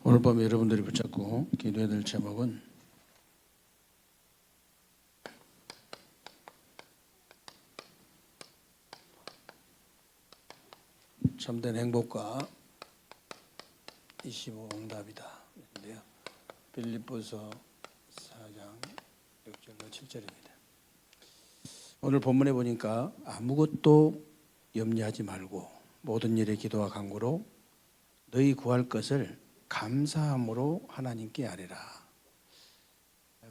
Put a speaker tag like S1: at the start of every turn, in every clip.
S1: 오늘 밤에 여러분들이 붙잡고 기도해야 될 제목은 참된 행복과 25 응답이다. 인데요. 빌립보서 4장 6절과 7절입니다. 오늘 본문에 보니까 아무것도 염려하지 말고 모든 일에 기도와 간구로 너희 구할 것을 감사함으로 하나님께 아뢰라.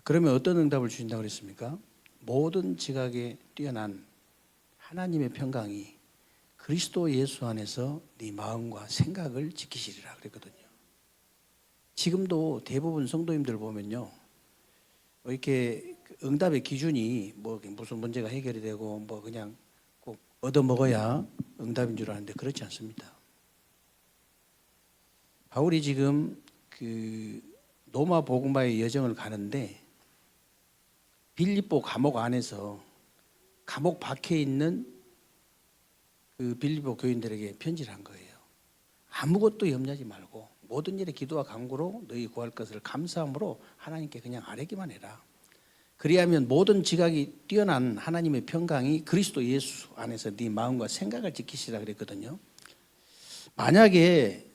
S1: 그러면 어떤 응답을 주신다고 그랬습니까? 모든 지각에 뛰어난 하나님의 평강이 그리스도 예수 안에서 네 마음과 생각을 지키시리라 그랬거든요. 지금도 대부분 성도님들 보면요, 이렇게 응답의 기준이 뭐 무슨 문제가 해결이 되고 뭐 그냥 꼭 얻어먹어야 응답인 줄 아는데 그렇지 않습니다. 바울이 지금 그 로마 복음화의 여정을 가는데 빌립보 감옥 안에서 감옥 밖에 있는 그 빌립보 교인들에게 편지를 한 거예요. 아무것도 염려하지 말고 모든 일에 기도와 간구로 너희 구할 것을 감사함으로 하나님께 그냥 아뢰기만 해라. 그리하면 모든 지각이 뛰어난 하나님의 평강이 그리스도 예수 안에서 네 마음과 생각을 지키시라 그랬거든요. 만약에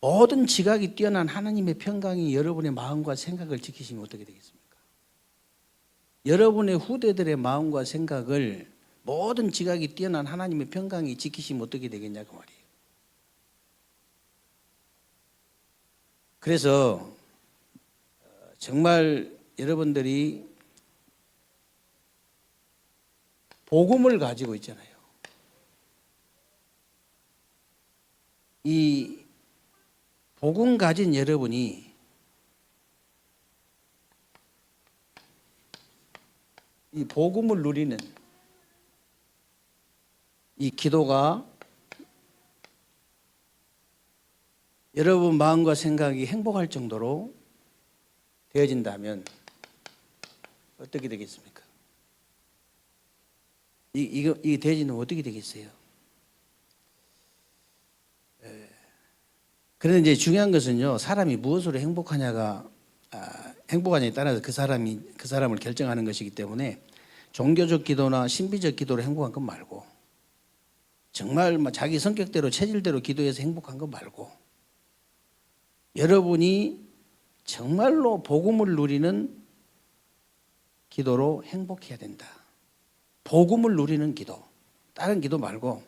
S1: 모든 지각이 뛰어난 하나님의 평강이 여러분의 마음과 생각을 지키시면 어떻게 되겠습니까? 여러분의 후대들의 마음과 생각을 모든 지각이 뛰어난 하나님의 평강이 지키시면 어떻게 되겠냐고 말이에요. 그래서 정말 여러분들이 복음을 가지고 있잖아요. 이 복음 가진 여러분이 이 복음을 누리는 이 기도가 여러분 마음과 생각이 행복할 정도로 되어진다면 어떻게 되겠습니까? 이 되어지는 어떻게 되겠어요? 그런데 이제 중요한 것은요, 사람이 무엇으로 행복하냐가 행복하냐에 따라서 그 사람을 결정하는 것이기 때문에 종교적 기도나 신비적 기도로 행복한 것 말고 정말 자기 성격대로 체질대로 기도해서 행복한 것 말고 여러분이 정말로 복음을 누리는 기도로 행복해야 된다. 복음을 누리는 기도, 다른 기도 말고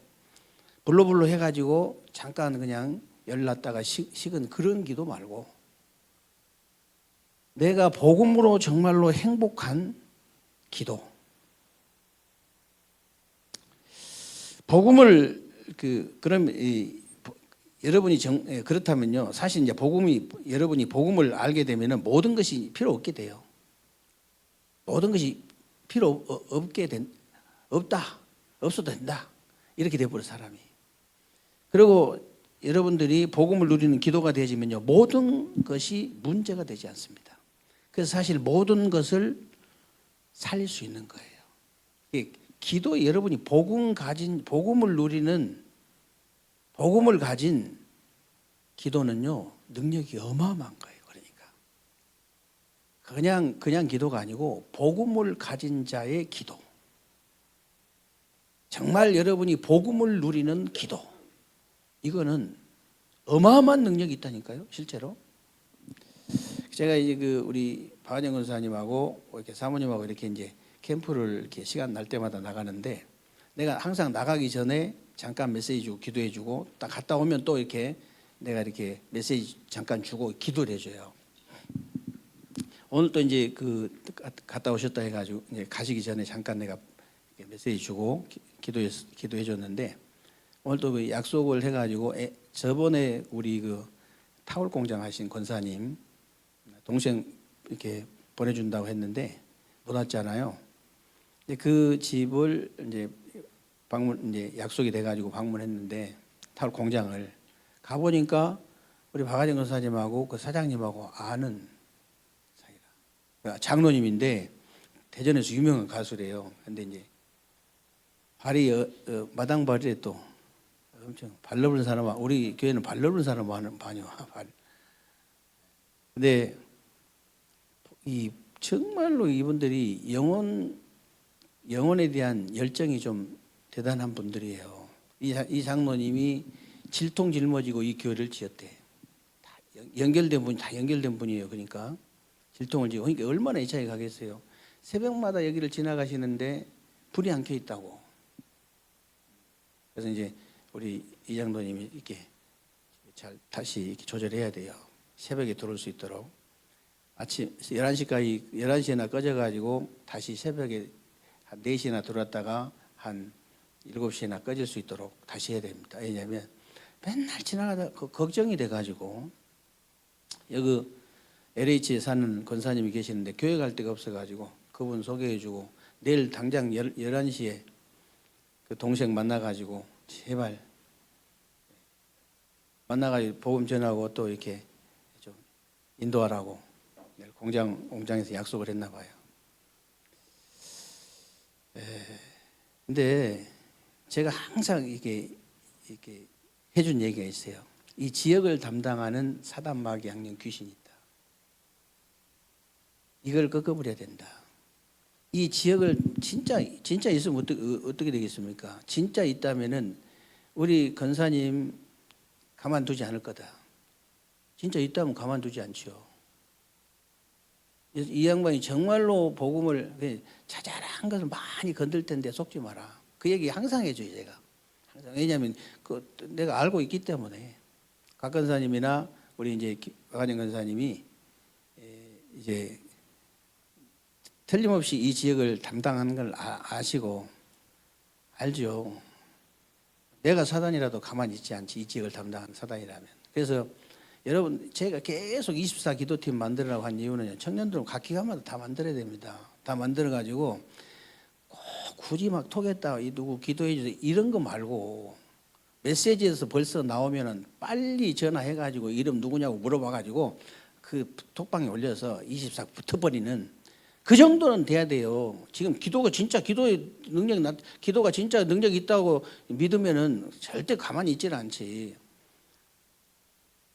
S1: 불로불로 해가지고 잠깐 그냥 열났다가 식은 그런 기도 말고 내가 복음으로 정말로 행복한 기도. 복음을 그럼 여러분이 그렇다면요, 사실 이제 여러분이 복음을 알게 되면은 모든 것이 필요 없게 돼요. 모든 것이 필요 없어도 된다. 이렇게 돼버려 사람이. 그리고 여러분들이 복음을 누리는 기도가 되어지면요, 모든 것이 문제가 되지 않습니다. 그래서 사실 모든 것을 살릴 수 있는 거예요. 기도 여러분이 복음을 누리는 복음을 가진 기도는요, 능력이 어마어마한 거예요. 그러니까 그냥 기도가 아니고 복음을 가진 자의 기도. 정말 여러분이 복음을 누리는 기도. 이거는 어마어마한 능력이 있다니까요, 실제로. 제가 이제 우리 박한영 권사님하고 이렇게 사모님하고 이렇게 이제 캠프를 이렇게 시간 날 때마다 나가는데 내가 항상 나가기 전에 잠깐 메시지 주고 기도해 주고 딱 갔다 오면 또 이렇게 내가 이렇게 메시지 잠깐 주고 기도를 해줘요. 오늘 또 이제 갔다 오셨다 해가지고 이제 가시기 전에 잠깐 내가 메시지 주고 기도해 줬는데 오늘 또 약속을 해가지고 저번에 우리 타월 공장 하신 권사님 동생 이렇게 보내준다고 했는데 못 왔잖아요. 근데 그 집을 이제 이제 약속이 돼가지고 방문했는데 타월 공장을 가보니까 우리 박하정 권사님하고 그 사장님하고 아는 사이라. 장로님인데 대전에서 유명한 가수래요. 근데 이제 발이 마당 발이에 또 엄청 발 넓은 사람, 우리 교회는 발 넓은 사람 많이 와. 근데 이 정말로 이분들이 영혼에 대한 열정이 좀 대단한 분들이에요. 이 장로님이 질통 짊어지고 이 교회를 지었대. 연결된 분이 다 연결된 분이에요. 그러니까 질통을 지고 그러니까 얼마나 애착이 가겠어요. 새벽마다 여기를 지나가시는데 불이 안 켜 있다고. 그래서 이제 우리 이 장로님이 이렇게 잘 다시 이렇게 조절해야 돼요. 새벽에 들어올 수 있도록. 아침 11시까지 11시에나 꺼져 가지고 다시 새벽에 한 4시나 들어왔다가 한 7시에나 꺼질 수 있도록 다시 해야 됩니다. 왜냐하면 맨날 지나가다 걱정이 돼 가지고 여기 LH에 사는 권사님이 계시는데 교회 갈 데가 없어가지고 그분 소개해주고 내일 당장 11시에 그 동생 만나가지고 제발 만나가지고 복음 전하고 또 이렇게 좀 인도하라고 내일 공장에서 약속을 했나 봐요. 근데 제가 항상 이렇게 해준 얘기가 있어요. 이 지역을 담당하는 사단마귀 악령 귀신이 있다. 이걸 꺾어버려야 된다. 이 지역을 진짜 있으면 어떻게 되겠습니까? 진짜 있다면은 우리 권사님 가만두지 않을 거다. 진짜 있다면 가만두지 않죠. 이 양반이 정말로 복음을 자잘한 것을 많이 건들 텐데 속지 마라. 그 얘기 항상 해줘요, 제가. 항상. 왜냐하면 내가 알고 있기 때문에. 각 권사님이나 우리 이제 박한영 권사님이 이제 틀림없이 이 지역을 담당하는 걸 아시고 알죠. 내가 사단이라도 가만히 있지 않지, 이 지역을 담당하는 사단이라면. 그래서 여러분 제가 계속 24 기도팀 만들라고 한 이유는 청년들은 각 기관마다 다 만들어야 됩니다. 다 만들어 가지고 꼭 굳이 막 톡했다 이 누구 기도해 주세요 이런 거 말고 메시지에서 벌써 나오면은 빨리 전화해 가지고 이름 누구냐고 물어봐 가지고 그 톡방에 올려서 24 붙어버리는 그 정도는 돼야 돼요. 지금 기도가 진짜 기도가 진짜 능력이 있다고 믿으면은 절대 가만히 있지는 않지.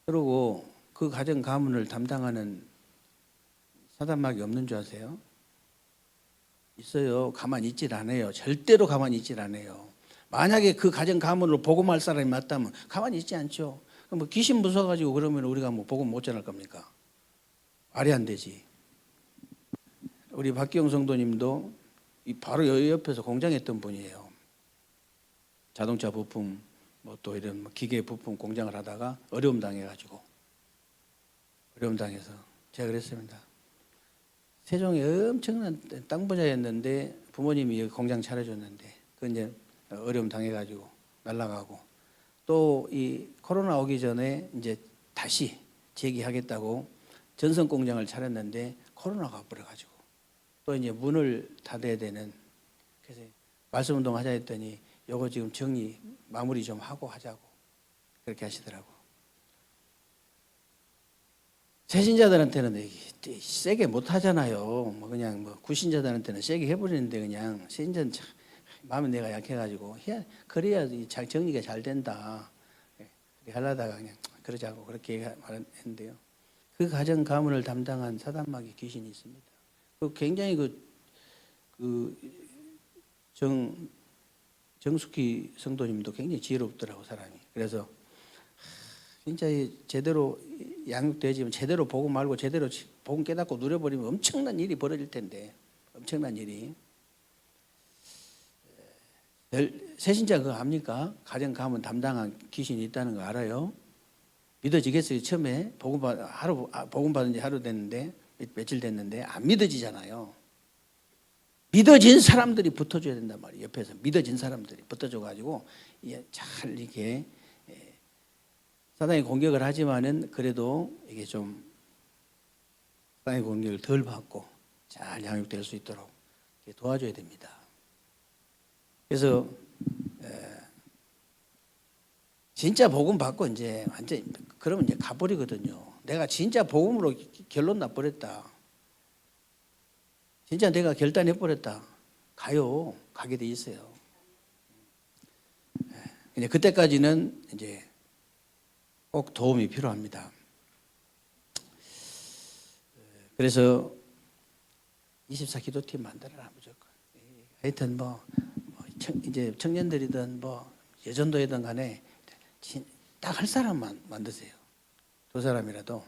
S1: 그리고 그 가정 가문을 담당하는 사단마귀 없는 줄 아세요? 있어요. 가만히 있질 않아요. 절대로 가만히 있질 않아요. 만약에 그 가정 가문으로 복음할 사람이 맞다면 가만히 있지 않죠. 뭐 귀신 무서워가지고 그러면 우리가 뭐 복음 못 전할 겁니까? 말이 안 되지. 우리 박기영 성도님도 바로 여기 옆에서 공장했던 분이에요. 자동차 부품 뭐 또 이런 기계 부품 공장을 하다가 어려움 당해가지고 어려움 당해서 제가 그랬습니다. 세종에 엄청난 땅 부자였는데 부모님이 여기 공장 차려줬는데 그 이제 어려움 당해가지고 날아가고 또 이 코로나 오기 전에 이제 다시 재기하겠다고 전선 공장을 차렸는데 코로나가 와버려가지고 또 이제 문을 닫아야 되는 그래서 말씀 운동 하자 했더니 요거 지금 정리 마무리 좀 하고 하자고 그렇게 하시더라고. 새신자들한테는 세게 못 하잖아요. 뭐 그냥 뭐 구신자들한테는 세게 해버리는데 그냥 신자는 마음이 내가 약해가지고 그래야 정리가 잘 된다. 그렇게 하려다가 그냥 그러자고 그렇게 말했는데요. 그 가정 가문을 담당한 사단마귀 귀신이 있습니다. 그 굉장히 정숙희 성도님도 굉장히 지혜롭더라고 사람이. 그래서 진짜 제대로 양육되지만 제대로 복음 말고 제대로 복음 깨닫고 누려버리면 엄청난 일이 벌어질 텐데 엄청난 일이. 새신자 그거 압니까? 가정 가문 담당한 귀신이 있다는 거 알아요? 믿어지겠어요? 처음에 복음 받은 지 하루 됐는데 며칠 됐는데 안 믿어지잖아요. 믿어진 사람들이 붙어줘야 된단 말이에요. 옆에서 믿어진 사람들이 붙어줘가지고 잘 이렇게 사단이 공격을 하지만은 그래도 이게 좀 사단의 공격을 덜 받고 잘 양육될 수 있도록 도와줘야 됩니다. 그래서 진짜 복음 받고 이제 완전 그러면 이제 가버리거든요. 내가 진짜 복음으로 결론 나버렸다. 진짜 내가 결단해버렸다. 가게 돼 있어요. 이제 그때까지는 이제 꼭 도움이 필요합니다. 그래서 24 기도팀 만들어라 무조건. 하여튼 이제 청년들이든 예전도이든 간에 딱 할 사람만 만드세요. 두 사람이라도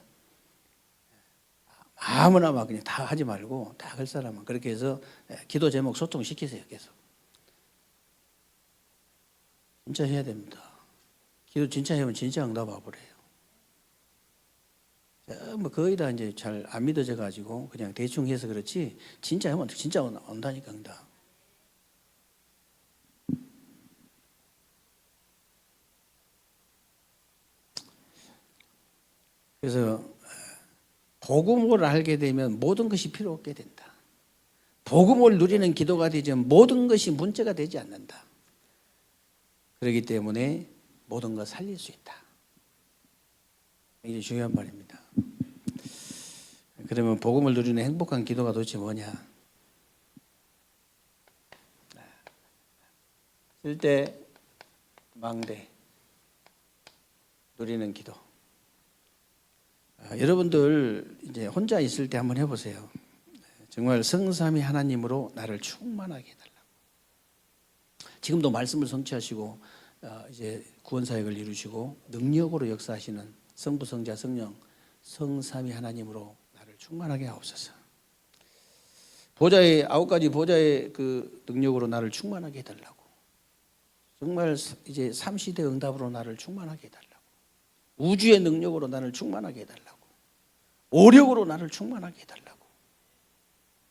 S1: 아무나 막 그냥 다 하지 말고 딱 할 사람만 그렇게 해서 기도 제목 소통시키세요. 계속 진짜 해야 됩니다. 기도 진짜 하면 진짜 응답 와버려요. 거의 다 이제 잘 안 믿어져 가지고 그냥 대충 해서 그렇지 진짜 하면 진짜 온다니까 응답. 그래서 복음을 알게 되면 모든 것이 필요 없게 된다. 복음을 누리는 기도가 되면 모든 것이 문제가 되지 않는다. 그렇기 때문에 모든 걸 살릴 수 있다. 이게 중요한 말입니다. 그러면 복음을 누리는 행복한 기도가 도대체 뭐냐? 쓸때 망대 누리는 기도. 여러분들 이제 혼자 있을 때 한번 해보세요. 정말 성삼위 하나님으로 나를 충만하게 해달라고. 지금도 말씀을 성취하시고 이제 구원 사역을 이루시고 능력으로 역사하시는 성부, 성자, 성령, 성삼위 하나님으로 나를 충만하게 하옵소서. 보좌의 9가지 보좌의 그 능력으로 나를 충만하게 해달라고. 정말 이제 삼시대 응답으로 나를 충만하게 해달라고. 우주의 능력으로 나를 충만하게 해달라고. 오력으로 나를 충만하게 해달라고.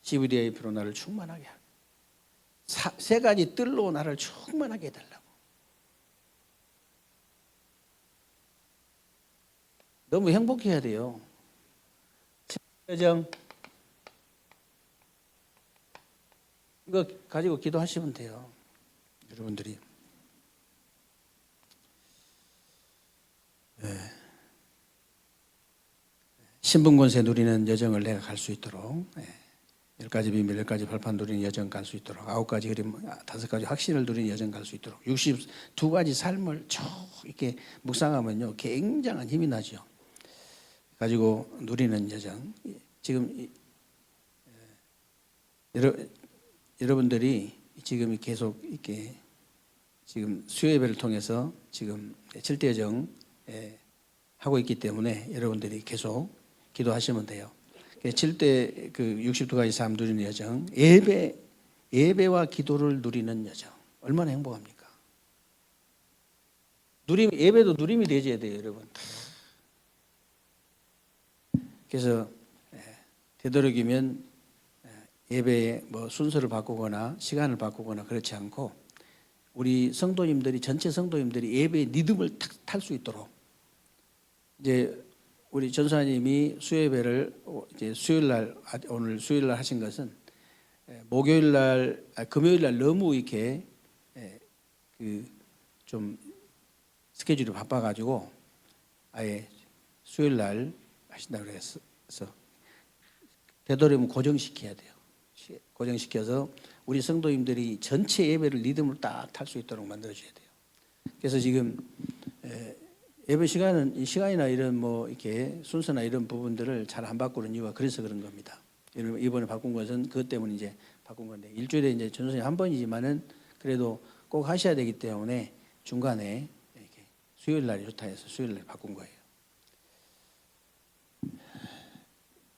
S1: CVDIP로 나를 충만하게 하고. 세 가지 뜰로 나를 충만하게 해달라고. 너무 행복해야 돼요. 여정 이거 가지고 기도하시면 돼요. 여러분들이. 신분권세 누리는 여정을 내가 갈 수 있도록 10가지 비밀, 10가지 발판 누리는 여정 갈 수 있도록 9가지 흐림, 5가지 확신을 누리는 여정 갈 수 있도록 62가지 삶을 쭉 이렇게 묵상하면요 굉장한 힘이 나죠. 가지고 누리는 여정. 지금 여러분들이 지금 계속 이렇게 지금 수요예배를 통해서 지금 7대 여정 하고 있기 때문에 여러분들이 계속 기도하시면 돼요. 7대 그 62가지 삶 누리는 여정, 예배와 기도를 누리는 여정. 얼마나 행복합니까? 예배도 누림이 되어야 돼요, 여러분. 그래서 되도록이면 예배의 순서를 바꾸거나 시간을 바꾸거나 그렇지 않고 우리 성도님들이 전체 성도님들이 예배의 리듬을 탈 수 있도록 이제 우리 전사님이 수요예배를 이제 수요일날 오늘 수요일날 하신 것은 금요일날 너무 이렇게 그 좀 스케줄이 바빠가지고 아예 수요일날 하신다고 그래서 되도록이면 고정시켜야 돼요. 고정시켜서 우리 성도님들이 전체 예배를 리듬을 딱 탈 수 있도록 만들어줘야 돼요. 그래서 지금 예배 시간이나 이런 이렇게 순서나 이런 부분들을 잘 안 바꾸는 이유가 그래서 그런 겁니다. 이번에 바꾼 것은 그것 때문에 이제 바꾼 건데 일주일에 이제 전선이 한 번이지만은 그래도 꼭 하셔야 되기 때문에 중간에 이렇게 수요일 날이 좋다 해서 수요일 날 바꾼 거예요.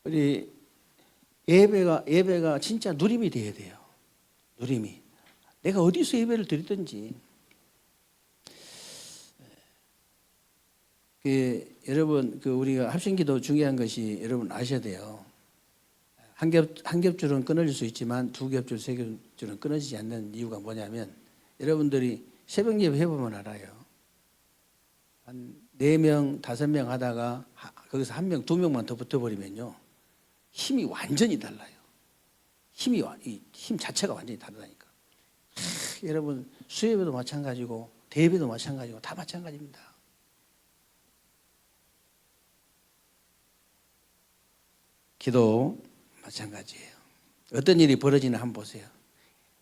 S1: 우리 예배가 진짜 누림이 돼야 돼요. 누림이. 내가 어디서 예배를 드리든지. 여러분, 우리가 합심기도 중요한 것이 여러분 아셔야 돼요. 한 겹줄은 끊어질 수 있지만 두 겹줄, 세 겹줄은 끊어지지 않는 이유가 뭐냐면 여러분들이 새벽 예배 해보면 알아요. 한 4명, 5명 하다가 거기서 1명, 2명만 더 붙어버리면요. 힘이 완전히 달라요. 힘 자체가 완전히 다르다니까. 여러분 수예배도 마찬가지고 대예배도 마찬가지고 다 마찬가지입니다. 기도 마찬가지예요. 어떤 일이 벌어지나 한번 보세요.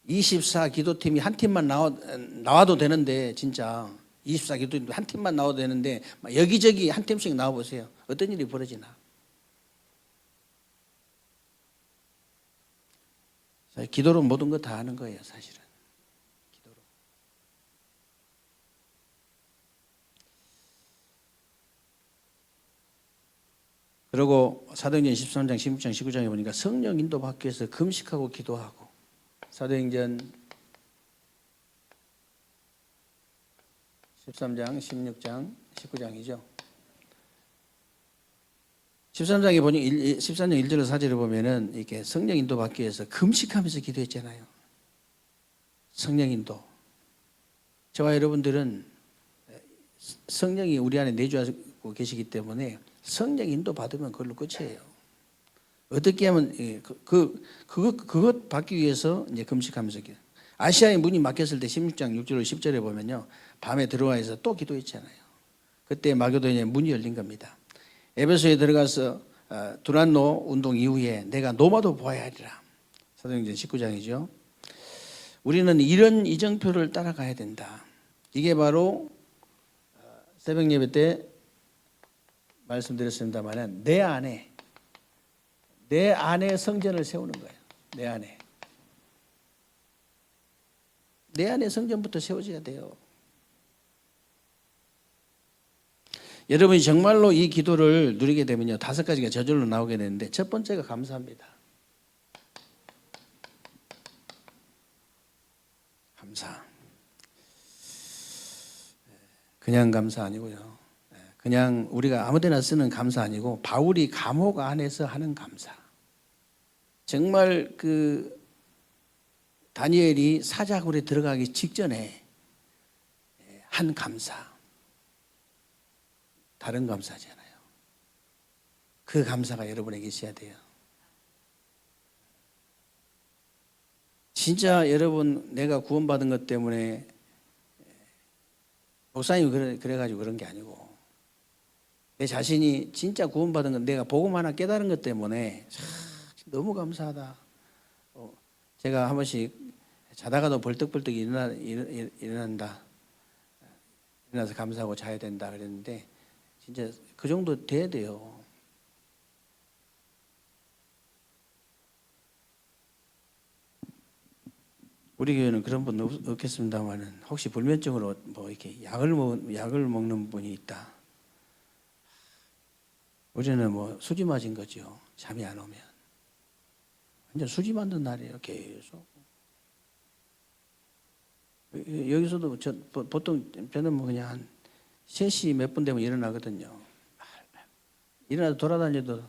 S1: 24 기도팀이 한 팀만 나와도 되는데 진짜 24기도 한 팀만 나와도 되는데 여기저기 한 팀씩 나와 보세요. 어떤 일이 벌어지나. 기도로 모든 거 다 하는 거예요, 사실은. 기도로. 그리고 사도행전 13장, 16장, 19장에 보니까 성령 인도 받기 위해서 금식하고 기도하고. 사도행전 13장, 16장, 19장이죠. 13장에 보니 13장 1절로 4절을 보면은 이렇게 성령 인도 받기 위해서 금식하면서 기도했잖아요. 성령 인도. 저와 여러분들은 성령이 우리 안에 내주하고 계시기 때문에 성령 인도 받으면 그걸로 끝이에요. 어떻게 하면 그것 받기 위해서 이제 금식하면서 기도. 아시아의 문이 막혔을 때 16장 6절로 10절에 보면요. 밤에 들어와서 또 기도했잖아요. 그때 마게도냐의 문이 열린 겁니다. 에베소에 들어가서 두란노 운동 이후에 내가 노마도 보아야 하리라. 사도행전 19장이죠. 우리는 이런 이정표를 따라가야 된다. 이게 바로 새벽 예배 때 말씀드렸습니다만 내 안에 성전을 세우는 거예요. 내 안에 성전부터 세워져야 돼요. 여러분이 정말로 이 기도를 누리게 되면요 5가지가 저절로 나오게 되는데 첫 번째가 감사합니다. 감사. 그냥 감사 아니고요. 그냥 우리가 아무데나 쓰는 감사 아니고 바울이 감옥 안에서 하는 감사. 정말 그 다니엘이 사자굴에 들어가기 직전에 한 감사. 다른 감사잖아요. 그 감사가 여러분에게 있어야 돼요. 진짜 여러분 내가 구원받은 것 때문에 목사님이 그래가지고 그런 게 아니고 내 자신이 진짜 구원받은 건 내가 복음 하나 깨달은 것 때문에 너무 감사하다. 제가 한 번씩 자다가도 벌떡벌떡 일어난다. 일어나서 감사하고 자야 된다 그랬는데 진짜 그 정도 돼야 돼요. 우리 교회는 그런 분 없겠습니다만은 혹시 불면증으로 뭐 이렇게 약을 먹는 분이 있다. 우리는 뭐 수지 맞은 거죠. 잠이 안 오면 완전 수지 맞는 날이에요. 계속. 여기서도 보통 저는 뭐 그냥 한 3시 몇 분 되면 일어나거든요. 일어나서 돌아다녀도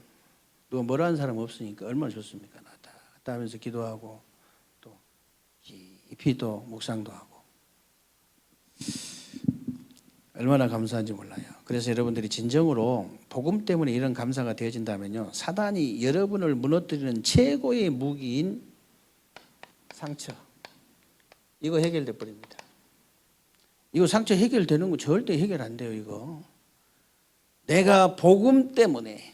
S1: 누가 뭐라 하는 사람 없으니까 얼마나 좋습니까? 갔다 하면서 기도하고 또 깊이 또 묵상도 하고 얼마나 감사한지 몰라요. 그래서 여러분들이 진정으로 복음 때문에 이런 감사가 되어진다면요 사단이 여러분을 무너뜨리는 최고의 무기인 상처 이거 해결돼 버립니다. 이거 상처 해결되는 거 절대 해결 안 돼요. 이거 내가 복음 때문에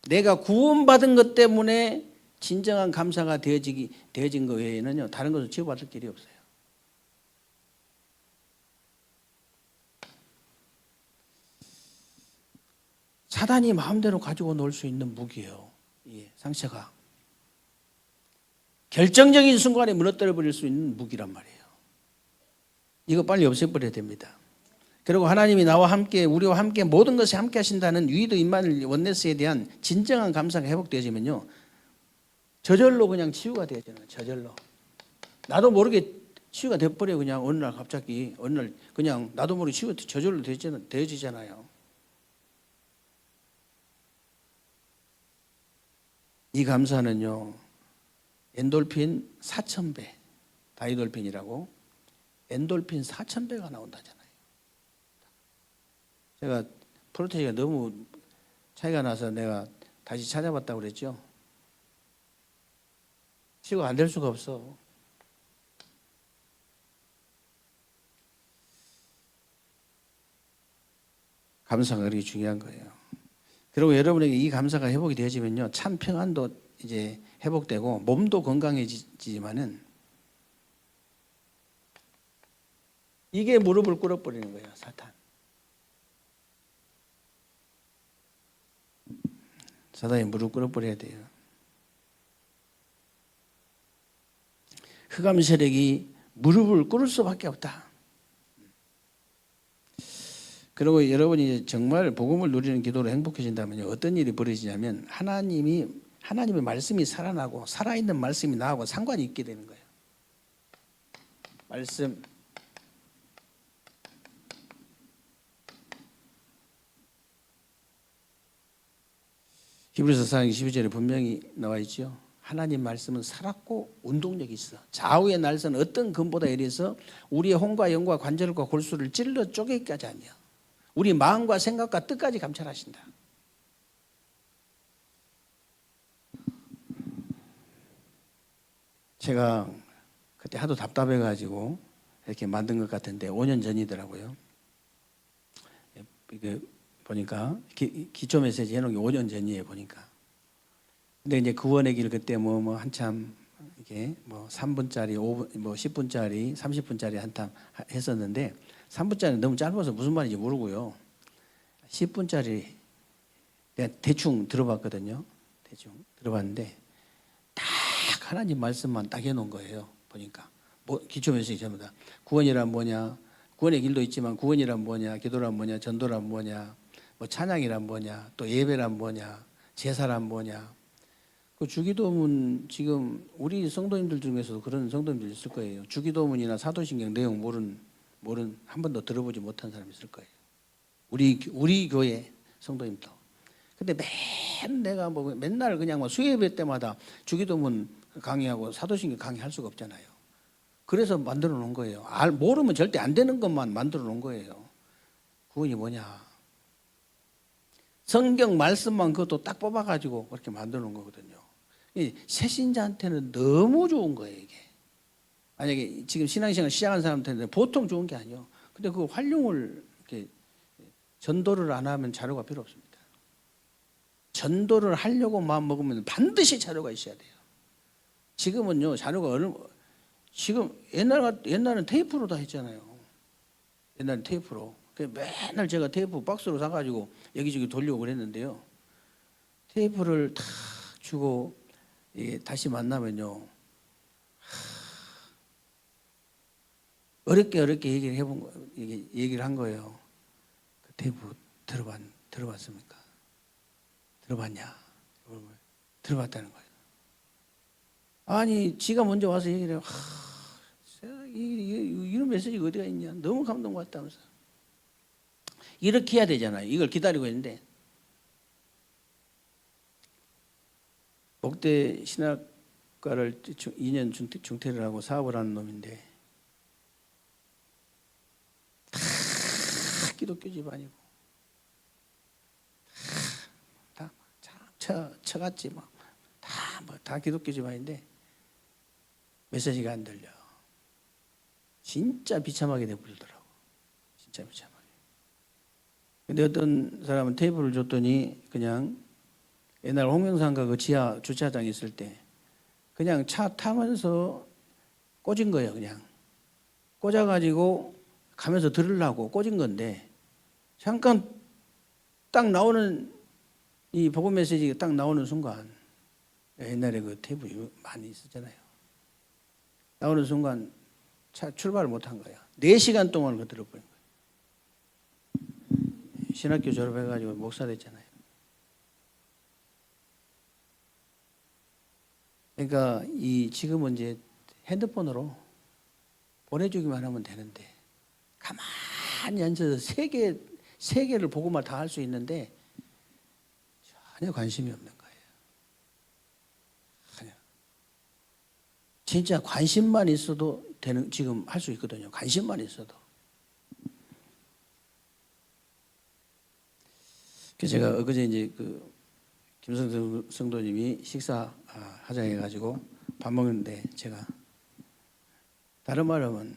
S1: 내가 구원받은 것 때문에 진정한 감사가 되어진 거 외에는요 다른 것을 치유받을 길이 없어요. 사단이 마음대로 가지고 놀 수 있는 무기예요. 이 상처가 결정적인 순간에 무너뜨려 버릴 수 있는 무기란 말이에요. 이거 빨리 없애버려야 됩니다. 그리고 하나님이 나와 함께 우리와 함께 모든 것이 함께 하신다는 위드 임마누엘 원네스에 대한 진정한 감사가 회복되어지면요 저절로 그냥 치유가 되어지는 거예요. 저절로 나도 모르게 치유가 돼버려요. 그냥 어느 날 갑자기 어느 날 그냥 나도 모르게 치유가 저절로 되어지잖아요. 이 감사는요 엔돌핀 4,000배 다이돌핀이라고 엔돌핀 4,000배가 나온다잖아요. 제가 프로테이가 너무 차이가 나서 내가 다시 찾아봤다고 그랬죠. 치유가 안 될 수가 없어. 감사가 그렇게 중요한 거예요. 그리고 여러분에게 이 감사가 회복이 되어지면요 참 평안도 이제 회복되고 몸도 건강해지지만은 이게 무릎을 꿇어버리는 거예요, 사탄. 사단이 무릎 꿇어버려야 돼요. 흑암 세력이 무릎을 꿇을 수밖에 없다. 그리고 여러분이 정말 복음을 누리는 기도로 행복해진다면요, 어떤 일이 벌어지냐면 하나님의 말씀이 살아나고 살아있는 말씀이 나하고 상관이 있게 되는 거예요. 말씀. 히브리서 4장 12절에 분명히 나와 있죠. 하나님 말씀은 살았고 운동력이 있어. 좌우의 날선 어떤 금보다 이래서 우리의 혼과 영과 관절과 골수를 찔러 쪼개기까지 하며 우리 마음과 생각과 뜻까지 감찰하신다. 제가 그때 하도 답답해가지고 이렇게 만든 것 같은데 5년 전이더라고요. 보니까 기초 메시지 해놓은 게 5년 전이에요, 보니까. 근데 이제 구원의 길 그때 뭐 한참 이게 뭐 3분짜리, 5분, 뭐 10분짜리, 30분짜리 한참 했었는데 3분짜리 너무 짧아서 무슨 말인지 모르고요. 10분짜리 내가 대충 들어봤거든요. 대충 들어봤는데 딱 하나님 말씀만 딱 해놓은 거예요. 보니까 뭐 기초 메시지 전부 다 구원이란 뭐냐, 구원의 길도 있지만 구원이란 뭐냐, 기도란 뭐냐, 전도란 뭐냐, 뭐 찬양이란 뭐냐, 또 예배란 뭐냐, 제사란 뭐냐. 그 주기도문 지금 우리 성도님들 중에서도 그런 성도님들 있을 거예요. 주기도문이나 사도신경 내용 모른 한 번도 들어보지 못한 사람 있을 거예요. 우리 교회 성도님도. 근데 내가 뭐 맨날 그냥 뭐 수요예배 때마다 주기도문 강의하고 사도신경 강의할 수가 없잖아요. 그래서 만들어 놓은 거예요. 모르면 절대 안 되는 것만 만들어 놓은 거예요. 구원이 뭐냐? 성경 말씀만 그것도 딱 뽑아가지고 그렇게 만들어 놓은 거거든요. 새신자한테는 너무 좋은 거예요, 이게. 만약에 지금 신앙생활 시작한 사람한테는 보통 좋은 게 아니에요. 근데 그 활용을 이렇게 전도를 안 하면 자료가 필요 없습니다. 전도를 하려고 마음 먹으면 반드시 자료가 있어야 돼요. 지금은요, 자료가 지금 옛날은 테이프로 다 했잖아요. 옛날에 테이프로. 맨날 제가 테이프 박스로 사가지고 여기저기 돌리고 그랬는데요. 테이프를 탁 주고 다시 만나면요. 어렵게 얘기를 한 거예요. 그 테이프 들어봤습니까? 들어봤냐? 들어봤다는 거예요. 아니, 지가 먼저 와서 얘기를 해요. 이런 메시지가 어디가 있냐? 너무 감동받다면서. 이렇게 해야 되잖아요. 이걸 기다리고 있는데. 목대 신학과를 2년 중퇴를 하고 사업을 하는 놈인데 다 기독교 집안이고 다 처갓집 다 기독교 집안인데 메시지가 안 들려. 진짜 비참하게 돼버리더라고. 진짜 비참하게. 근데 어떤 사람은 테이프를 줬더니 그냥 옛날 홍명산가 그 지하 주차장에 있을 때 그냥 차 타면서 꽂은 거예요. 그냥 꽂아가지고 가면서 들으려고 꽂은 건데 잠깐 딱 나오는 이 복음 메시지가 딱 나오는 순간 옛날에 그 테이프 많이 있었잖아요. 나오는 순간 차 출발을 못한 거야. 4시간 동안 그거 들어버린 거예요. 신학교 졸업해가지고 목사 됐잖아요. 그러니까 지금은 이제 핸드폰으로 보내주기만 하면 되는데 가만히 앉아서 세계를 보고만 다 할 수 있는데 전혀 관심이 없는 거예요. 전혀. 진짜 관심만 있어도 지금 할 수 있거든요. 관심만 있어도. 그래서 제가 어제 이제 그 김성수 성도님이 식사하자 해가지고 밥 먹는데 제가 다른 말하면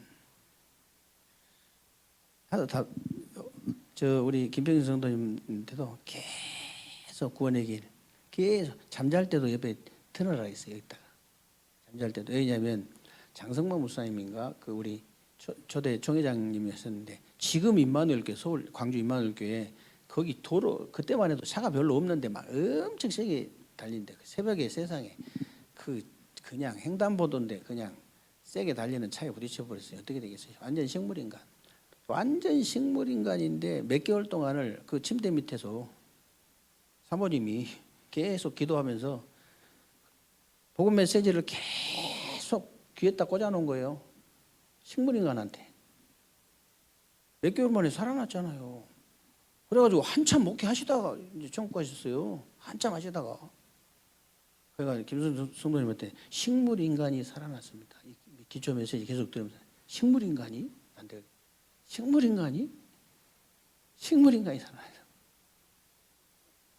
S1: 우리 김평진 성도님한테도 계속 구원의 길 계속 잠잘 때도 옆에 틀어라 있어요. 여기다가 잠잘 때도. 왜냐하면 장성만 목사님인가 그 우리 초대 총회장님이었는데 지금 임마누엘교회 서울 광주 임마누엘교회 거기 도로 그때만 해도 차가 별로 없는데 막 엄청 세게 달리는데 그 새벽에 세상에 그냥 횡단보도인데 그냥 세게 달리는 차에 부딪혀 버렸어요. 어떻게 되겠어요? 완전 식물인간. 완전 식물인간인데 몇 개월 동안을 그 침대 밑에서 사모님이 계속 기도하면서 복음 메시지를 계속 귀에다 꽂아놓은 거예요. 식물인간한테. 몇 개월 만에 살아났잖아요. 그래가지고 한참 목회하시다가 이제 천국 가셨어요. 한참 하시다가. 그러니까 김순 성도님한테 식물인간이 살아났습니다. 기초 메시지 계속 들으면서 식물인간이? 안 돼. 식물인간이? 식물인간이 살아났어요.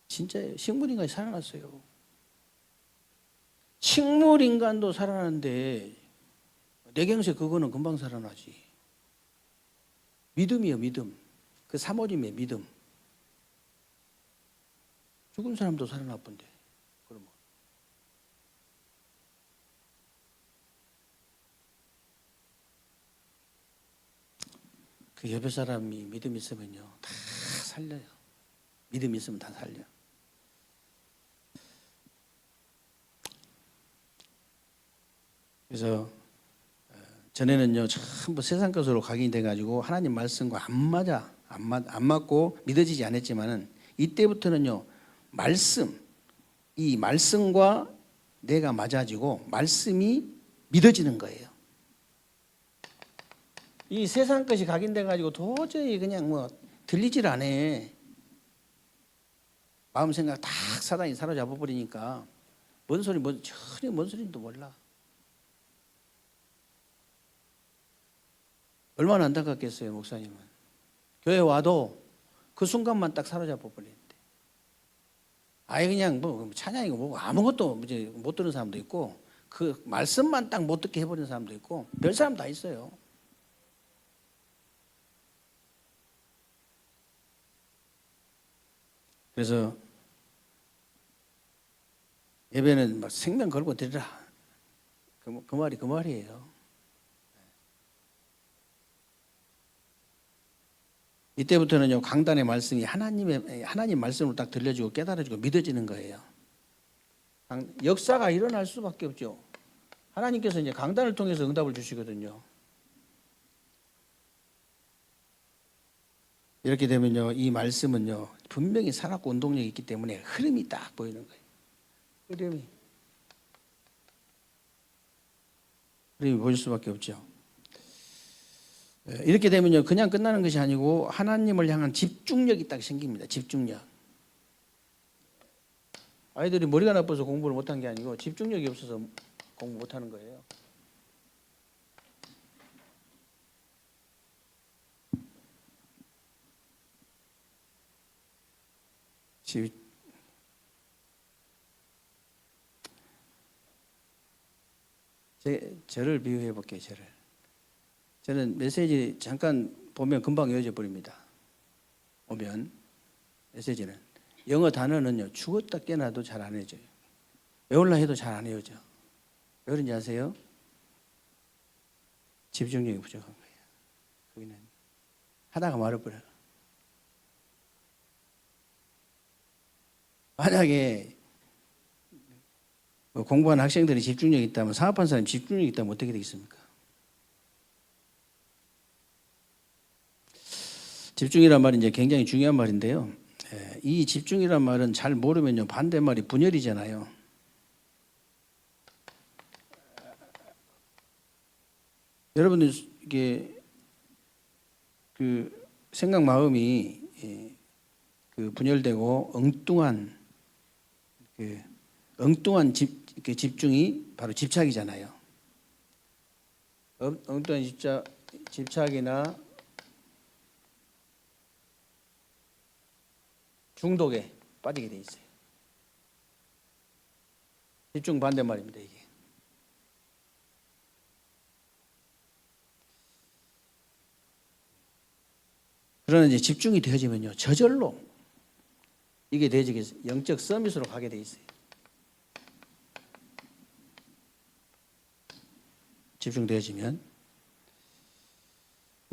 S1: 진짜예요. 식물인간이 살아났어요. 식물인간도 살아났는데 내경세 그거는 금방 살아나지. 믿음이에요, 믿음. 그 사모님의 믿음. 죽은 사람도 살아났던데. 그러면 그 옆에 사람이 믿음 있으면요 다 살려요. 믿음 있으면 다 살려. 그래서 전에는요 전부 세상 것으로 각인이 돼가지고 하나님 말씀과 안 맞고 믿어지지 않았지만은 이때부터는요 이 말씀과 내가 맞아지고 말씀이 믿어지는 거예요. 이 세상 것이 각인돼가지고 도저히 그냥 뭐 들리질 않아. 마음 생각 다 사단이 사로잡아 버리니까 전혀 뭔 소리인지도 몰라. 얼마나 안타깝겠어요, 목사님은. 교회 와도 그 순간만 딱 사로잡아 버리는데. 아예 그냥 뭐 찬양이고 뭐고 아무것도 이제 못 듣는 사람도 있고 그 말씀만 딱 못 듣게 해버리는 사람도 있고 별 사람 다 있어요. 그래서 예배는 막 생명 걸고 드리라. 그 말이 그 말이에요. 이때부터는요 강단의 말씀이 하나님 말씀으로 딱 들려지고 깨달아지고 믿어지는 거예요. 역사가 일어날 수밖에 없죠. 하나님께서 이제 강단을 통해서 응답을 주시거든요. 이렇게 되면요 이 말씀은요 분명히 살았고 운동력이 있기 때문에 흐름이 딱 보이는 거예요. 흐름이 보일 수밖에 없죠. 이렇게 되면요 그냥 끝나는 것이 아니고 하나님을 향한 집중력이 딱 생깁니다. 집중력. 아이들이 머리가 나빠서 공부를 못한 게 아니고 집중력이 없어서 공부 못하는 거예요. 저를 비유해 볼게요. 저는 메시지 잠깐 보면 금방 외워져 버립니다. 오면 메시지는 영어 단어는요 죽었다 깨나도 잘 안 외워져요. 외울라 해도 잘 안 외워져. 왜 그런지 아세요? 집중력이 부족한 거예요. 거기는 하다가 말아버려요. 만약에 공부하는 학생들이 집중력이 있다면 사업하는 사람이 집중력이 있다면 어떻게 되겠습니까? 집중이란 말이 이제 굉장히 중요한 말인데요. 이 집중이란 말은 잘 모르면요 반대말이 분열이잖아요. 여러분들 이게 그 생각 마음이 그 분열되고 엉뚱한 집중이 바로 집착이잖아요. 엉뚱한 집착이나 중독에 빠지게 돼 있어요. 집중 반대말입니다, 이게. 그러나 이제 집중이 되어지면요, 저절로 이게 되어지게 영적 서밋으로 가게 돼 있어요. 집중되어지면.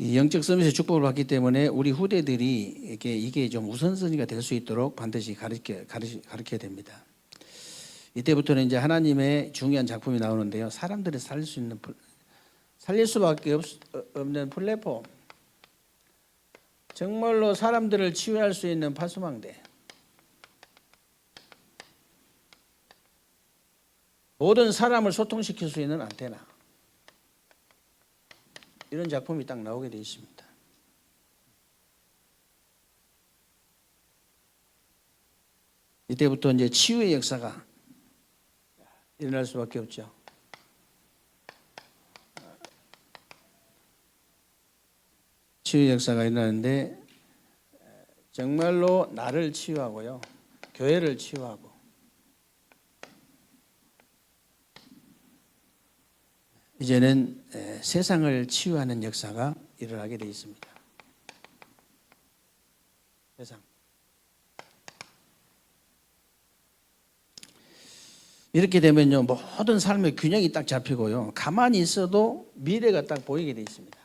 S1: 이 영적 서밋의 축복을 받기 때문에 우리 후대들이 이게 좀 우선순위가 될 수 있도록 반드시 가르쳐야 됩니다. 이때부터는 이제 하나님의 중요한 작품이 나오는데요. 사람들이 살릴 수밖에 없는 플랫폼. 정말로 사람들을 치유할 수 있는 파수망대. 모든 사람을 소통시킬 수 있는 안테나. 이런 작품이 딱 나오게 되어 있습니다. 이때부터 이제 치유의 역사가 일어날 수밖에 없죠. 치유의 역사가 일어나는데 정말로 나를 치유하고요. 교회를 치유하고 이제는 세상을 치유하는 역사가 일어나게 되어 있습니다. 세상. 이렇게 되면요, 모든 삶의 균형이 딱 잡히고요, 가만히 있어도 미래가 딱 보이게 되어 있습니다.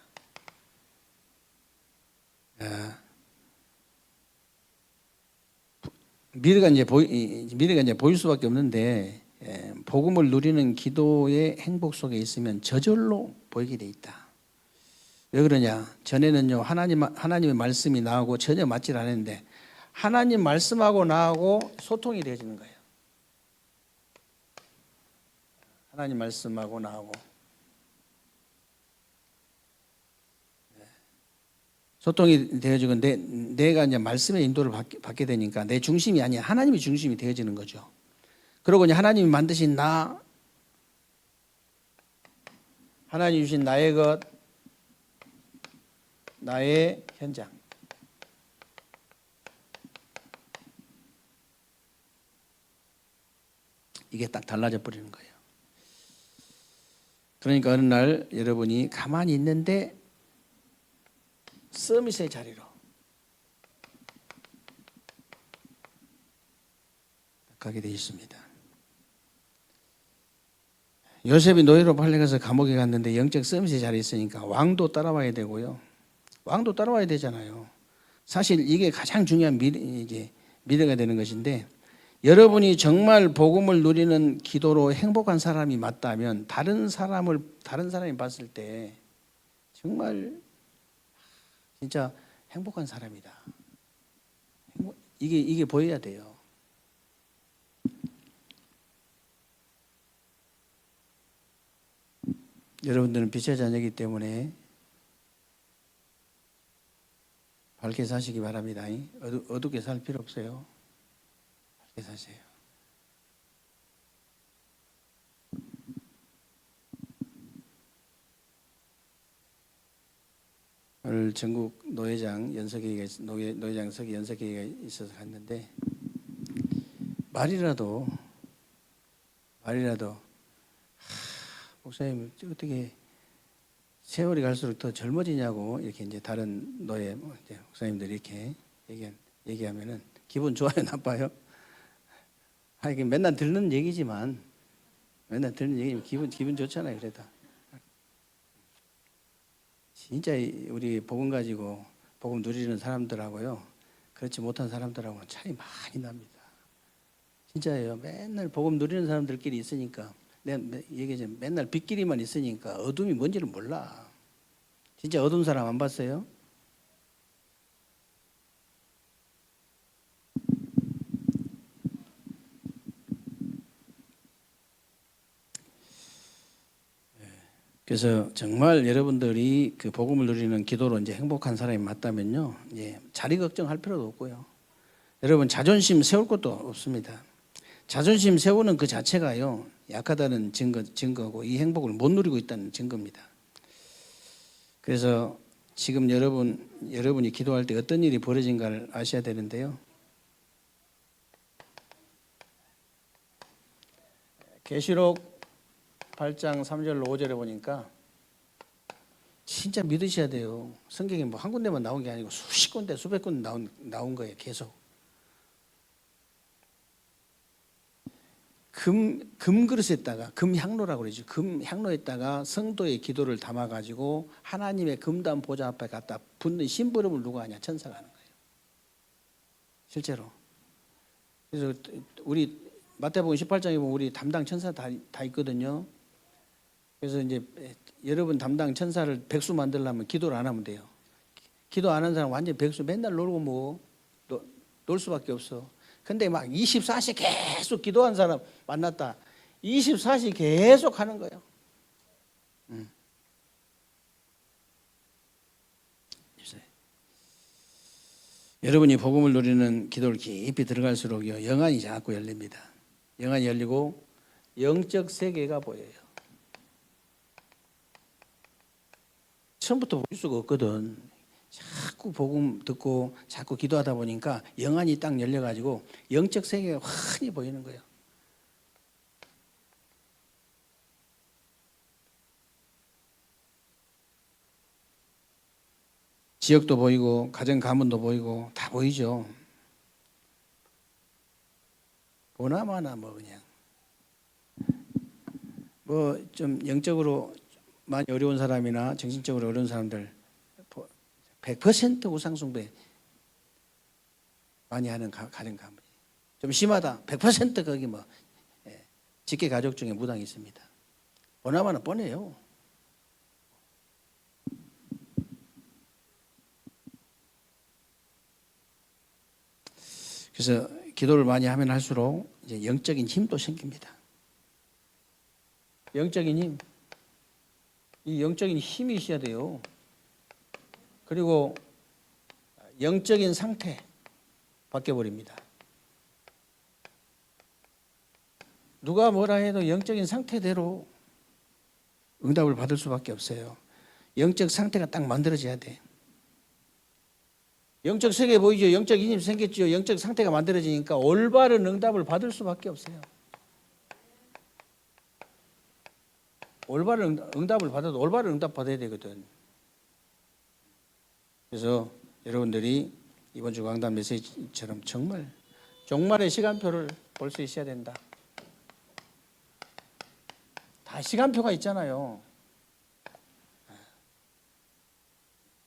S1: 미래가 이제 보일 수밖에 없는데, 복음을 누리는 기도의 행복 속에 있으면 저절로 보이게 돼 있다. 왜 그러냐? 전에는요, 하나님의 말씀이 나오고 전혀 맞질 않았는데 하나님 말씀하고 나하고 소통이 되어지는 거예요. 하나님 말씀하고 나하고 소통이 되어지고 내가 이제 말씀의 인도를 받게 되니까 내 중심이 아니야, 하나님이 중심이 되어지는 거죠. 그러고 이제 하나님이 만드신 나, 하나님 주신 나의 것, 나의 현장. 이게 딱 달라져 버리는 거예요. 그러니까 어느 날 여러분이 가만히 있는데 서밋의 자리로 가게 되어 있습니다. 요셉이 노예로 팔려가서 감옥에 갔는데 영적 서밋의 자리에 있으니까 왕도 따라와야 되고요. 왕도 따라와야 되잖아요. 사실 이게 가장 중요한 미래가 되는 것인데, 여러분이 정말 복음을 누리는 기도로 행복한 사람이 맞다면 다른 사람이 봤을 때 정말 진짜 행복한 사람이다. 이게 보여야 돼요. 여러분들은 빛의 자녀이기 때문에 밝게 사시기 바랍니다. 어둡게 살 필요 없어요. 밝게 사세요. 오늘 전국 노회장 서기 연석회의가 있어서 갔는데 말이라도 목사님 어떻게 세월이 갈수록 더 젊어지냐고 이렇게 이제 다른 노예 목사님들이 이렇게 얘기하면은 기분 좋아요, 나빠요? 이게 맨날 듣는 얘기지만 기분 좋잖아요. 그래도 진짜 우리 복음 가지고 복음 누리는 사람들하고요, 그렇지 못한 사람들하고는 차이 많이 납니다. 진짜예요. 맨날 복음 누리는 사람들끼리 있으니까, 내가 얘기하자면 맨날 빛끼리만 있으니까 어둠이 뭔지를 몰라. 진짜 어두운 사람 안 봤어요? 그래서 정말 여러분들이 그 복음을 누리는 기도로 이제 행복한 사람이 맞다면요, 자리 걱정할 필요도 없고요. 여러분 자존심 세울 것도 없습니다. 자존심 세우는 그 자체가요, 약하다는 증거고 이 행복을 못 누리고 있다는 증거입니다. 그래서 지금 여러분이 기도할 때 어떤 일이 벌어진가를 아셔야 되는데요. 계시록 8장 3절로 5절에 보니까 진짜 믿으셔야 돼요. 성경에 뭐 한 군데만 나온 게 아니고 수십 군데 수백 군데 나온 거예요. 계속. 금그릇에다가 금향로라고 그러죠. 금향로에다가 성도의 기도를 담아가지고 하나님의 금단 보좌 앞에 갖다 붓는 심부름을 누가 하냐? 천사가 하는 거예요. 실제로. 그래서 우리 마태복음 18장에 보면 우리 담당 천사 다 있거든요. 그래서 이제 여러분 담당 천사를 백수 만들려면 기도를 안 하면 돼요. 기도 안 하는 사람 완전 백수 맨날 놀고 뭐 놀 수밖에 없어. 근데 막 24시 계속 기도한 사람 만났다. 24시 계속 하는 거예요. 여러분이 복음을 누리는 기도를 깊이 들어갈수록요 영안이 자꾸 열립니다. 영안이 열리고 영적 세계가 보여요. 처음부터 볼 수가 없거든. 자꾸 복음 듣고 자꾸 기도하다 보니까 영안이 딱 열려가지고 영적 세계가 환히 보이는 거예요. 지역도 보이고 가정 가문도 보이고 다 보이죠. 보나마나 뭐 그냥 뭐 좀 영적으로 많이 어려운 사람이나 정신적으로 어려운 사람들 100% 우상숭배 많이 하는 가정 가문. 좀 심하다. 100% 거기 뭐 직계 가족 중에 무당이 있습니다. 보나마나 뻔해요. 그래서 기도를 많이 하면 할수록 이제 영적인 힘도 생깁니다. 영적인 힘. 이 영적인 힘이 있어야 돼요. 그리고 영적인 상태 바뀌어버립니다. 누가 뭐라 해도 영적인 상태대로 응답을 받을 수밖에 없어요. 영적 상태가 딱 만들어져야 돼. 영적 세계 보이죠? 영적 힘이 생겼죠? 영적 상태가 만들어지니까 올바른 응답을 받을 수밖에 없어요. 올바른 응답을 받아도 올바른 응답 받아야 되거든. 그래서 여러분들이 이번 주 강단 메시지처럼 정말 종말의 시간표를 볼 수 있어야 된다. 다 시간표가 있잖아요.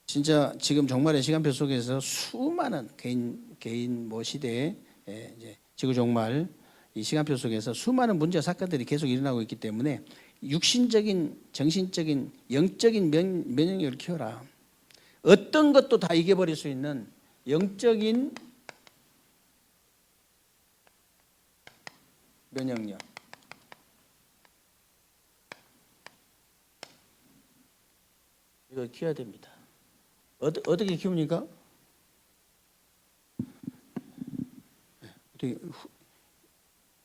S1: 진짜 지금 종말의 시간표 속에서 수많은 개인 뭐 시대에 이제 지구 종말 이 시간표 속에서 수많은 문제와 사건들이 계속 일어나고 있기 때문에 육신적인, 정신적인, 영적인 면역력을 키워라. 어떤 것도 다 이겨버릴 수 있는 영적인 면역력. 이거 키워야 됩니다. 어떻게 키웁니까?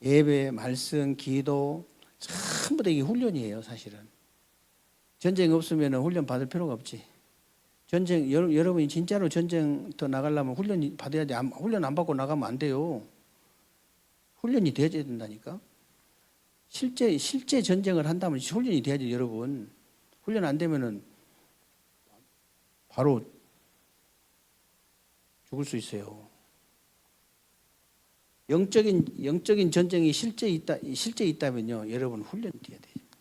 S1: 예배, 말씀, 기도 전부 다 이게 훈련이에요, 사실은. 전쟁 없으면 훈련 받을 필요가 없지. 전쟁 여러분이 진짜로 전쟁터 나가려면 훈련 받아야 돼. 훈련 안 받고 나가면 안 돼요. 훈련이 돼야 된다니까. 실제 전쟁을 한다면 훈련이 돼야지, 여러분. 훈련 안 되면은 바로 죽을 수 있어요. 영적인 전쟁이 실제 있다면요, 여러분 훈련이 돼야 됩니다.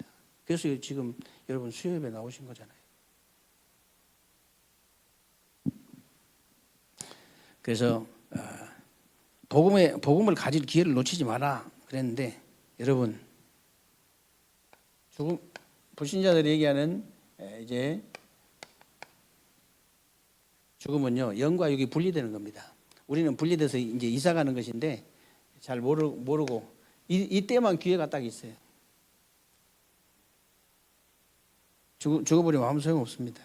S1: 그래서 지금 여러분 수요예배 나오신 거잖아요. 그래서 복음을 가질 기회를 놓치지 마라 그랬는데, 여러분 불신자들이 얘기하는 이제 죽음은요, 영과 육이 분리되는 겁니다. 우리는 분리돼서 이제 이사가는 것인데 잘 모르고 이때만 기회가 딱 있어요. 죽어버리면 아무 소용 없습니다.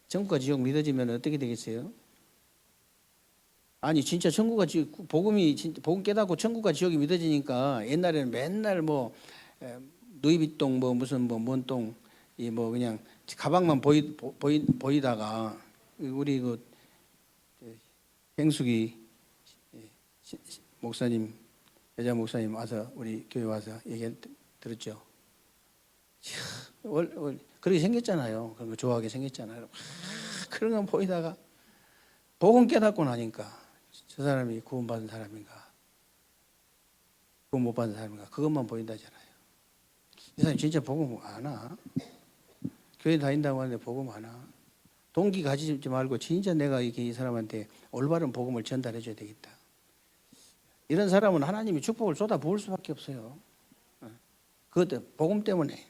S1: 천국과 지옥 믿어지면 어떻게 되겠어요? 아니 진짜 천국과 지옥, 복음 깨닫고 천국과 지옥이 믿어지니까 옛날에는 맨날 뭐 누이비똥 뭐 무슨 뭐 뭔 똥 이 뭐 그냥 가방만 보이다가 우리 그 행숙이 목사님, 여자 목사님 와서 우리 교회 와서 얘기 들었죠. 그렇게 생겼잖아요. 그런 거 좋아하게 생겼잖아요. 그런 건 보이다가 복음 깨닫고 나니까 저 사람이 구원받은 사람인가, 구원 못 받은 사람인가, 그것만 보인다잖아요. 이 사람이 진짜 복음 아나? 교회 다닌다고 하는데 복음 아나? 동기 가지지 말고 진짜 내가 이렇게 이 사람한테 올바른 복음을 전달해 줘야 되겠다. 이런 사람은 하나님이 축복을 쏟아 부을 수밖에 없어요. 그것도 복음 때문에.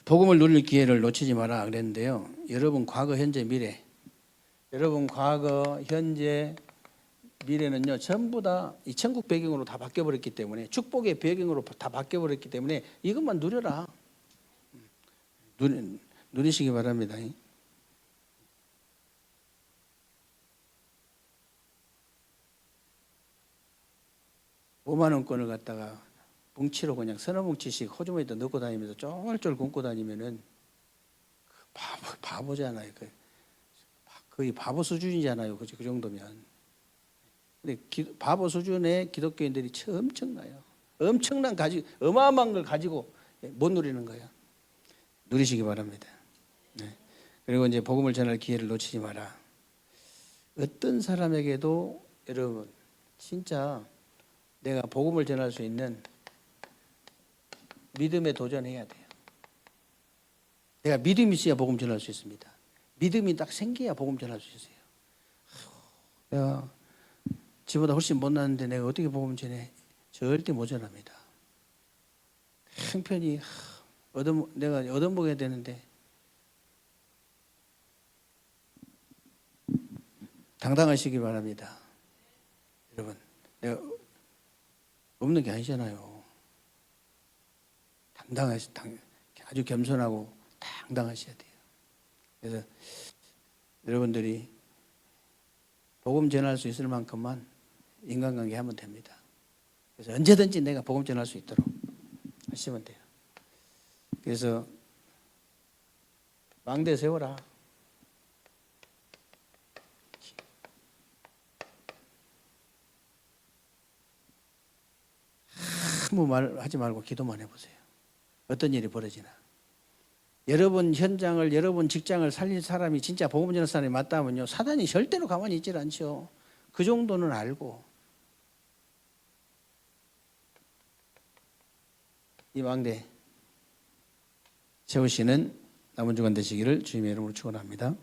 S1: 복음을 누릴 기회를 놓치지 마라 그랬는데요. 여러분 과거, 현재, 미래. 여러분 과거, 현재, 미래는요 전부 다 이 천국 배경으로 다 바뀌어버렸기 때문에, 축복의 배경으로 다 바뀌어버렸기 때문에 이것만 누려라. 누리시기 바랍니다. 5만 원권을 갖다가 뭉치로 그냥 서너 뭉치씩 호주머니에다 넣고 다니면서 쫄쫄 굶고 다니면은 바보잖아요. 거의 바보 수준이잖아요. 그 정도면. 근데 바보 수준의 기독교인들이 엄청나요. 엄청난 어마어마한 걸 가지고 못 누리는 거예요. 누리시기 바랍니다. 네. 그리고 이제 복음을 전할 기회를 놓치지 마라. 어떤 사람에게도 여러분 진짜 내가 복음을 전할 수 있는 믿음에 도전해야 돼요. 내가 믿음이 있어야 복음 전할 수 있습니다. 믿음이 딱 생겨야 복음 전할 수 있어요. 내가 지보다 훨씬 못났는데 내가 어떻게 복음 전해? 절대 못 전합니다. 형편이 내가 얻어먹어야 되는데 당당하시기 바랍니다. 여러분, 내가 없는 게 아니잖아요. 아주 겸손하고 당당하셔야 돼요. 그래서 여러분들이 복음 전할 수 있을 만큼만 인간관계 하면 됩니다. 그래서 언제든지 내가 복음 전할 수 있도록 하시면 돼요. 그래서 망대 세워라. 아무 말 하지 말고 기도만 해보세요. 어떤 일이 벌어지나. 여러분 현장을, 여러분 직장을 살릴 사람이 진짜 복음 전할 사람이 맞다면요, 사단이 절대로 가만히 있질 않죠. 그 정도는 알고. 이 망대 세우시는 남은 주간 되시기를 주님의 이름으로 축원합니다.